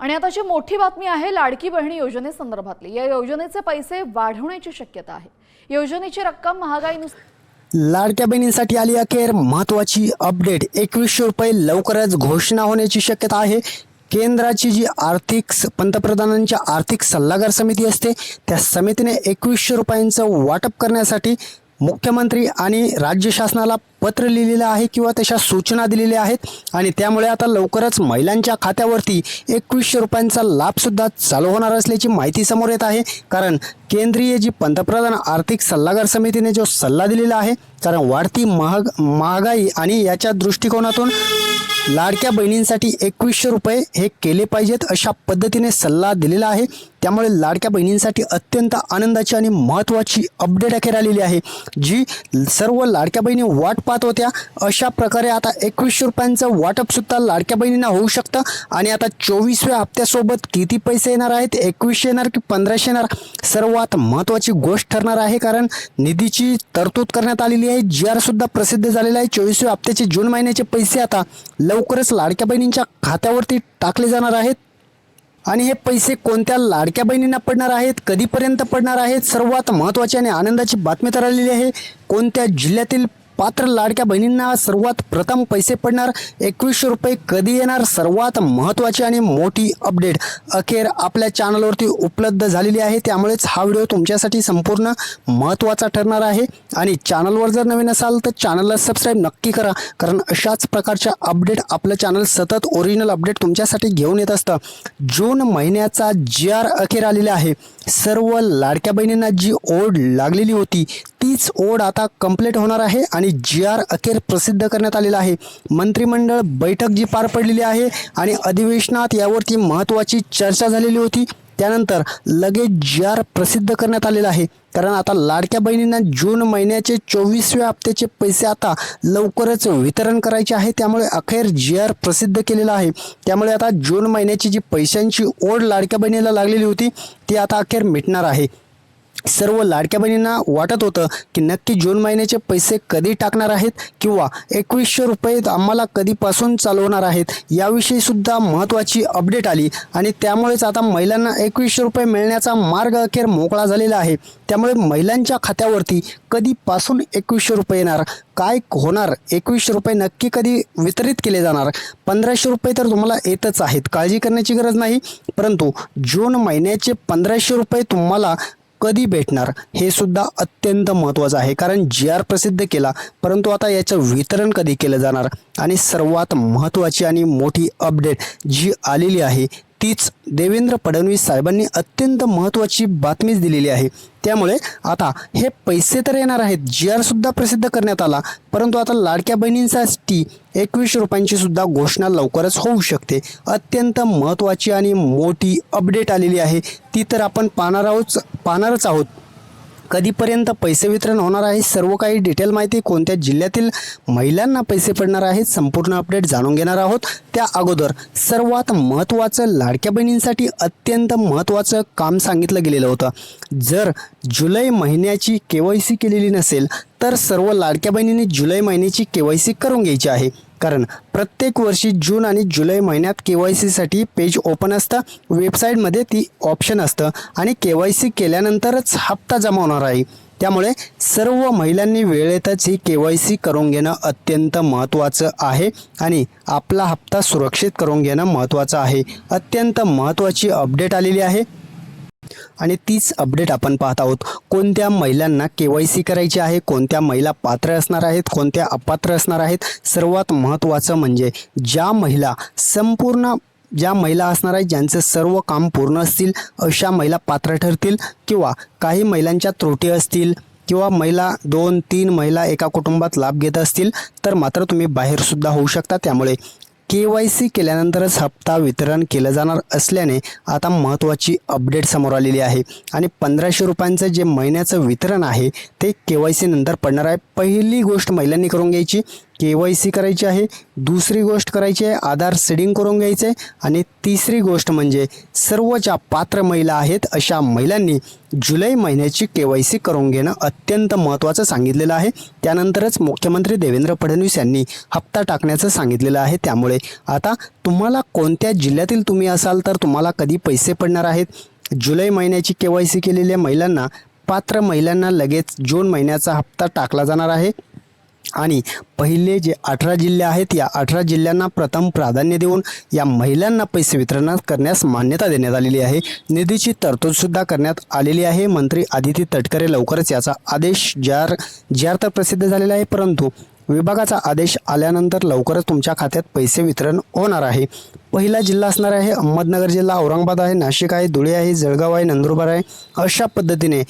आणि आताची मोठी बातमी आहे लाडकी बहिणी योजनेसंदर्भातली। या योजनेचे पैसे वाढवण्याची शक्यता आहे। योजनेची रक्कम महागाईनुसार लाडक्या बहिणींसाठी आली अखेर महत्त्वाची अपडेट। 2100 रुपये लवकरच घोषणा होण्याची शक्यता आहे। केंद्राची जी पंतप्रधानांच्या आर्थिक सल्लागार समिती असते त्या समितीने 2100 रुपयांचं वाटप करण्यासाठी मुख्यमंत्री आणि राज्य शासनाला पत्र लिहिलेलं आहे किंवा तशा सूचना दिलेल्या आहेत आणि त्यामुळे आता लवकरच महिलांच्या खात्यावरती 2100 रुपयांचा लाभ सुद्धा चालू होणार असल्याची माहिती समोर येत आहे। कारण केंद्रीय जी पंतप्रधान आर्थिक सल्लागार समितीने जो सल्ला दिलेला आहे, कारण वाढती महागाई आणि याच्या दृष्टिकोनातून लाडक्या बहिणींसाठी 2100 रुपये हे केले पाहिजेत अशा पद्धतीने सल्ला दिलेला आहे। त्यामुळे लाडक्या बहिणींसाठी अत्यंत आनंदाची आणि महत्त्वाची अपडेट अखेर आलेली आहे, जी सर्व लाडक्या बहिणी वाट पाहत होत्या। अशा प्रकारे आता 2100 रुपयांचं वाटप सुद्धा लाडक्या बहिणींना होऊ शकतं आणि आता 24व्या हप्त्यासोबत किती पैसे येणार आहेत, 2100 येणार की 1500 येणार, सर्वात महत्त्वाची गोष्ट ठरणार आहे। कारण निधीची तरतूद करण्यात आलेली आहे, GR सुद्धा प्रसिद्ध झालेला आहे। 24व्या हप्त्याचे जून महिन्याचे पैसे आता लवकरच लाडक्या बहिणींच्या खात्यावरती टाकले जाणार आहेत आणि हे पैसे कोणत्या लाडक्या बहिणींना पडणार आहेत, कधीपर्यंत पडणार आहेत, सर्वात महत्त्वाची आणि आनंदाची बातमी तर आलेली आहे। कोणत्या जिल्ह्यातील पात्र लाडक्या बहिणींना सर्वात प्रथम पैसे पडणार, 2100 रुपये कधी येणार, सर्वात महत्त्वाची आणि मोठी अपडेट अखेर आपल्या चॅनलवरती उपलब्ध झालेली आहे। त्यामुळेच हा व्हिडिओ तुमच्यासाठी संपूर्ण महत्त्वाचा ठरणार आहे आणि चॅनलवर जर नवीन असाल तर चॅनलला सबस्क्राईब नक्की करा, कारण अशाच प्रकारच्या अपडेट आपलं चॅनल सतत ओरिजिनल अपडेट तुमच्यासाठी घेऊन येत असतं। जून महिन्याचा GR अखेर आलेला आहे। सर्व लाडक्या बहिणींना जी ओढ लागलेली होती तीच ओढ आता कंप्लीट होणार आहे आणि GR अखेर प्रसिद्ध करण्यात आलेला आहे। मंत्रिमंडळ बैठक जी पार पडलेली आहे आणि अधिवेशनात यावरती महत्त्वाची चर्चा झालेली होती। त्यानंतर लगेच GR प्रसिद्ध करण्यात आलेला आहे। कारण आता लाडक्या बहिणींना जून महिन्याचे 24व्या हप्त्याचे पैसे आता लवकरच वितरण करायचे आहे। त्यामुळे अखेर GR प्रसिद्ध केलेला आहे। त्यामुळे आता जून महिन्याची जी पैशांची ओढ लाडक्या बहिणीला लागलेली होती ती आता अखेर मिटणार आहे। सर्व लाडक्या बहिणींना वाटत होतं की नक्की जून महिन्याचे पैसे कधी टाकणार आहेत किंवा 2100 रुपये आम्हाला कधीपासून चालू होणार आहेत, याविषयी सुद्धा महत्त्वाची अपडेट आली आणि त्यामुळेच आता महिलांना 2100 रुपये मिळण्याचा मार्ग अखेर मोकळा झालेला आहे। त्यामुळे महिलांच्या खात्यावरती कधीपासून 2100 रुपये येणार, काय होणार, 2100 रुपये नक्की कधी वितरित केले जाणार, 1500 रुपये तर तुम्हाला येतच आहेत, काळजी करण्याची गरज नाही, परंतु जून महिन्याचे 1500 रुपये तुम्हाला कधी भेटणार हे सुद्धा अत्यंत महत्त्वाचं आहे। कारण GR प्रसिद्ध केला, परंतु आता याचं वितरण कधी केलं जाणार आणि सर्वात महत्त्वाची आणि मोठी अपडेट जी आलेली आहे तीच देवेंद्र फडणवीस साहेबांनी अत्यंत महत्त्वाची बातमीच दिलेली आहे। त्यामुळे आता हे पैसे तर येणार आहेत, GR सुद्धा प्रसिद्ध करण्यात आला, परंतु आता लाडक्या बहिणींसाठी 2100 रुपयांची सुद्धा घोषणा लवकरच होऊ शकते। महत्त्वाची आणि मोठी अपडेट आलेली आहे, ती तर आपण पाहणारच आहोत। कधीपर्यंत पैसे वितरण होणार आहे, सर्व काही डिटेल माहिती, कोणत्या जिल्ह्यातील महिलांना पैसे पडणार आहेत, संपूर्ण अपडेट जाणून घेणार आहोत। त्या अगोदर सर्वात महत्त्वाचं लाडक्या बहिणींसाठी अत्यंत महत्त्वाचं काम सांगितलं गेलेलं होतं। जर जुलै महिन्याची KYC केलेली नसेल तर सर्व लाडक्या बहिणींनी जुलै महिन्याची KYC करून घ्यायची आहे। कारण प्रत्येक वर्षी जून आणि जुलै महिन्यात KYC साठी पेज ओपन असतं, वेबसाईटमध्ये ती ऑप्शन असतं आणि KYC केल्यानंतरच हप्ता जमा होणार आहे। त्यामुळे सर्व महिलांनी वेळेतच ही KYC करून घेणं अत्यंत महत्त्वाचं आहे आणि आपला हप्ता सुरक्षित करून घेणं महत्त्वाचं आहे। अत्यंत महत्त्वाची अपडेट आलेली आहे आणि तीच अपडेट आपण पाहत आहोत। कोणत्या महिलांना KYC करायची आहे, कोणत्या महिला पात्र असणार आहेत, कोणत्या अपात्र असणार आहेत, सर्वात महत्त्वाचं म्हणजे ज्या महिला असणार आहेत ज्यांचे सर्व काम पूर्ण असतील अशा महिला पात्र ठरतील, किंवा काही महिलांच्या त्रुटी असतील किंवा महिला 2-3 महिला एका कुटुंबात लाभ घेत असतील तर मात्र तुम्ही बाहेर सुद्धा होऊ शकता। त्यामुळे KYC केल्यानंतरच हप्ता वितरण केलं जाणार असल्याने आता महत्त्वाची अपडेट समोर आलेली आहे आणि 1500 रुपयांचं जे महिन्याचं वितरण आहे ते KYC नंतर पडणार आहे। पहिली गोष्ट महिलांनी करून घ्यायची, KYC करायची आहे, दुसरी गोष्ट करायची आहे आधार सीडिंग करून घ्यायचं आहे आणि तिसरी गोष्ट म्हणजे सर्व ज्या पात्र महिला आहेत अशा महिलांनी जुलै महिन्याची KYC करून घेणं अत्यंत महत्त्वाचं सांगितलेलं आहे. त्यानंतरच मुख्यमंत्री देवेंद्र फडणवीस यांनी हप्ता टाकण्याचं सांगितलेलं आहे. त्यामुळे आता तुम्हाला कोणत्या जिल्ह्यातील तुम्ही असाल तर तुम्हाला कधी पैसे पडणार आहेत. जुलै महिन्याची KYC केलेल्या महिलांना, पात्र महिलांना लगेच जून महिन्याचा हप्ता टाकला जाणार आहे आणि पहिले जे 18 जिल्हे आहेत या 18 जिल्ह्यांना प्रथम प्राधान्य देऊन या महिलांना पैसे वितरण करण्यास मान्यता देण्यात आलेली आहे. निधीची तरतूदसुद्धा करण्यात आलेली आहे. मंत्री आदिती तटकरे लवकरच याचा आदेश जाहीर तर प्रसिद्ध झालेला आहे, परंतु विभागाचा आदेश आल्यानंतर लवकरच तुमच्या खात्यात पैसे वितरण होणार आहे. पहिला जिल्हा असणार आहे अहमदनगर जिल्हा, औरंगाबाद आहे, नाशिक आहे, धुळे आहे, जळगाव आहे, नंदुरबार आहे. अशा पद्धतीने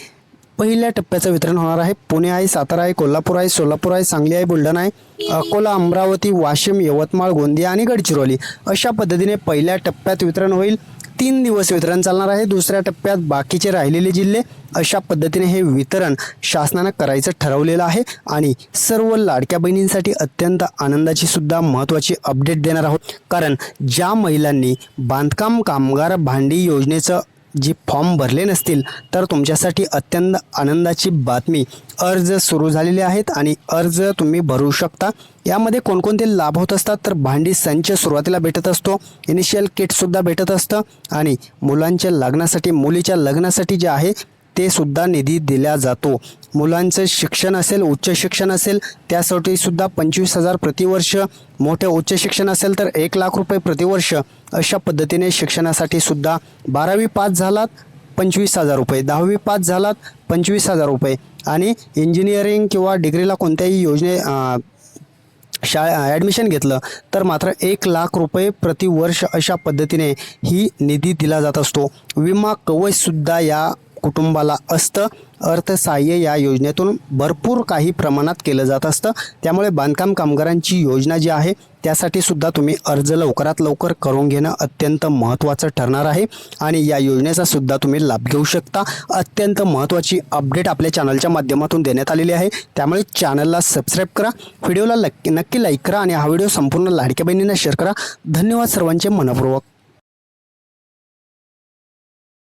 पहिल्या टप्प्याचं वितरण होणार आहे. पुणे आहे, सातारा आहे, कोल्हापूर आहे, सोलापूर आहे, सांगली आहे, बुलढाणा आहे, अकोला, अमरावती, वाशिम, यवतमाळ, गोंदिया आणि गडचिरोली. अशा पद्धतीने पहिल्या टप्प्यात वितरण होईल. 3 दिवस वितरण चालणार आहे. दुसऱ्या टप्प्यात बाकीचे राहिलेले जिल्हे. अशा पद्धतीने हे वितरण शासनानं करायचं ठरवलेलं आहे आणि सर्व लाडक्या बहिणींसाठी अत्यंत आनंदाची सुद्धा महत्त्वाची अपडेट देणार आहोत. कारण ज्या महिलांनी बांधकाम कामगार भांडी योजनेचं जे फॉर्म भरले नसतील तर तुमच्यासाठी अत्यंत आनंदाची बातमी, अर्ज सुरू झालेले आहेत आणि अर्ज तुम्ही भरू शकता. यामध्ये कोणकोणते लाभ होत असतात तर भांडी संच सुरुवातीला भेटत असतो, इनिशियल किटसुद्धा भेटत असतं आणि मुलांच्या लग्नासाठी, मुलीच्या लग्नासाठी जे आहे ते सुद्धा निधी दिला जातो. मुलांचं शिक्षण असेल, उच्च शिक्षण असेल त्यासाठी सुद्धा 25,000 प्रतिवर्ष, मोठे उच्च शिक्षण असेल तर 1,00,000 रुपये प्रतिवर्ष. अशा पद्धतीने शिक्षणासाठी सुद्धा 12वी पास झालात 25,000 रुपये, 10वी पास झालात 25,000 रुपये आणि इंजिनिअरिंग किंवा डिग्रीला कोणत्याही ॲडमिशन घेतलं तर मात्र 1,00,000 रुपये प्रतिवर्ष. अशा पद्धतीने ही निधी दिला जात असतो. विमा कवचसुद्धा या कुटुंबाला असतं. अर्थसहाय्य या योजनेतून भरपूर काही प्रमाणात केलं जात असतं. त्यामुळे बांधकाम कामगारांची योजना जी आहे त्यासाठी सुद्धा तुम्ही अर्ज लवकरात लवकर करून घेणं अत्यंत महत्त्वाचं ठरणार आहे आणि या योजनेचा सुद्धा तुम्ही लाभ घेऊ शकता. अत्यंत महत्त्वाची अपडेट आपल्या चॅनलच्या माध्यमातून देण्यात आलेली आहे. त्यामुळे चॅनलला सबस्क्राईब करा, व्हिडिओला नक्की लाईक करा आणि हा व्हिडिओ संपूर्ण लाडक्या बहिणींना शेअर करा. धन्यवाद सर्वांचे मनपूर्वक.